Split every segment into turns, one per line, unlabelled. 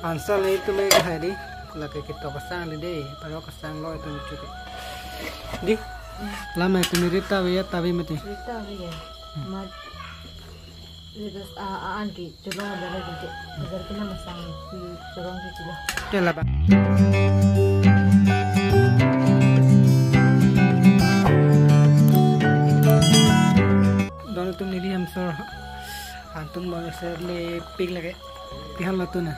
Ansal itu mereka hari lagi kita pasang deh, baru pasang lo itu lucu deh. Di lama itu mirip tahu ya, tapi mati.
Cerita ya, mat itu aan ki, coba ada lagi, agar kita masang si corong gitu lah.
Oke lah bang. Dono tuh nih dia hamster, antum mau share le pig lagi, pihak lo tuh nah.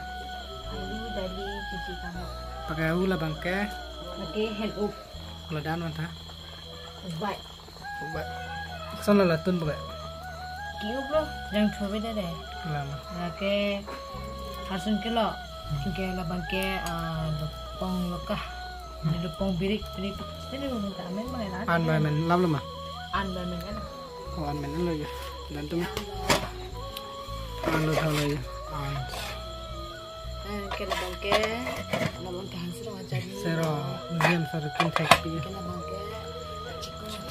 Ini dari cuci kamu.
Pakai ulah bangke,
Pakai hand up,
kalau dan mantah.
baik.
Buat, soalnya latun pakai.
Kiu bro, jangan coba deh.
Lama.
Pakai hasun kilo, lah bangke dopong lokah, dopong birik. Ini mau minta amen mana?
An men, lam lama.
Amen kan?
Oh an men lo ya, dan tuh. An lo tahu ya.
Kena bangke, namun kehasil macam ni.
Sero, diam sarukin tek pi.
Kena bangke,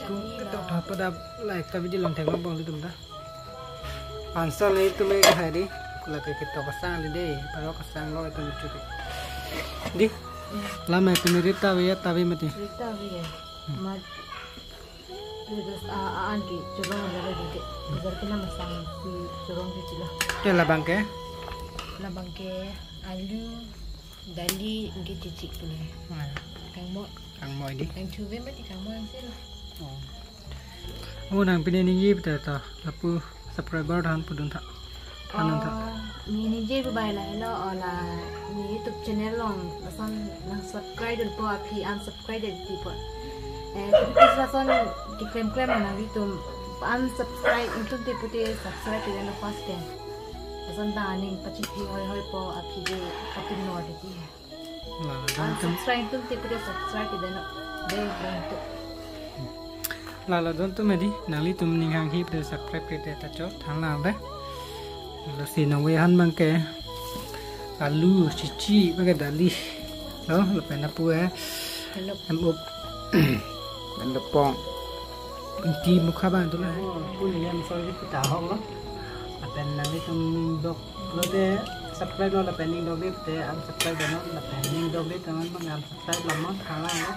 Kita udah pada like tapi di lontek lo bang itu dah. Ansal itu mereka hari lagi kita pasang deh, baru pasang lo itu lucu deh. Di lama itu mirip tahu ya, tapi mati.
Cerita ya, mat itu aan ki, coba ada lagi, agar kita masang si corong gitu lah.
Oke lah bangke.
Lah bangke alu, dali, mungkin cicik tu lah. Kang mo
ini.
kang cuba mati kang mo yang sih lah.
Oh, nang pinini betul tak? Lapu subscriber dan pudun tak? Kanan tak?
Ini je berbaik lah, lah ni YouTube channel long, lasan nang subscribe dulu api unsubscribe dulu tipe. Tapi lasan diklaim nang itu unsubscribe untuk tipe subscribe tidak lepas kan. Lasan dah ni pacik hoi po api je api nor itu.
Lah,
Unsubscribe untuk tipe subscribe tidak untuk.
Lalu don tu medi, nali tu mendingan hip de subscribe kita taco, thang lah deh. Lalu si nawehan bangke, alu, cici, bagai dali, no, lepas napu emuk, dan lepong, inti muka bang tu lah. Pun yang soal kita hong lo, lepas nali tu dok, lo de subscribe lo lepas ni dok de, unsubscribe lo, lepas ni dok de teman bang unsubscribe lama, thang lah.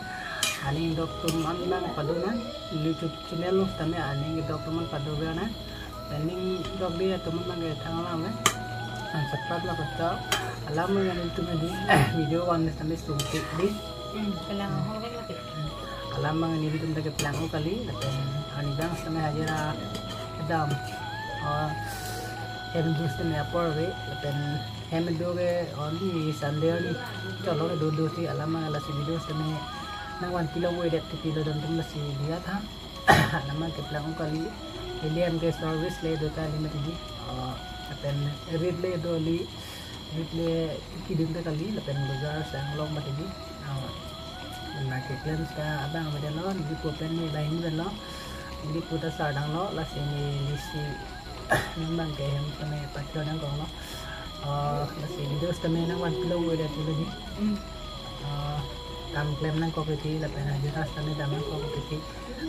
Ani dok teman bang padunan YouTube channel lo tane ani dok teman padunan ani dok dia teman bang thang lam subscribe la kota alam yang itu di video one tane suntik di
Pelang hong kan lagi.
alam yang ini itu ke pelang kali ani bang tane hajira adam hem dus tane apor we lepen hem doge only sunday ni chalo do si alam yang la video tane nang 1 kilo weight at kilo dan tuh masih lihat ha nama ke pelang kali helium ke service le do kali mati di apen read le do li read le kidin ta kali apen bazar sang long mati di na ke claim sa abang badan lo di ko pen ni lain dan lo di puta sadang lo la sini lisi nang ke hem tane patro nang kong lo la sini dos tane nang 1 kilo weight at kilo di tam claim nang ko peti la pena jita stane daman ko peti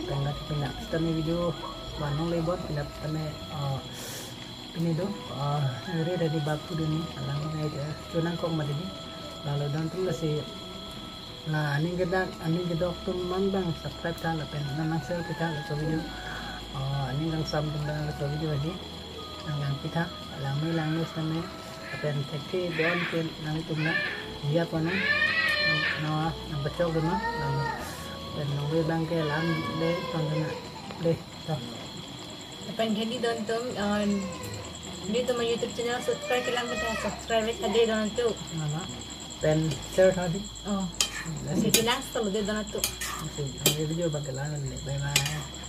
tengah pina stane video manong lebot pina stane ini do re dari baku duni alang ngai de tunang ko madini lalu dan tu la si na ani gedok tu man bang subscribe ta la pena nang sel kita la so video ani nang sam dun la so video di nang kita alang mai lang stane apen tekti don ke nang tumna dia pona nawa ang bacok dulu, dan nawe bangke lam le tangga le to.
Apa yang jadi dontum di tu YouTube channel subscribe ke lang kita subscribe tadi don tu.
Nama, dan share tadi.
Oh, masih bilang selalu dia don tu.
Masih video bangke lang le, bye bye.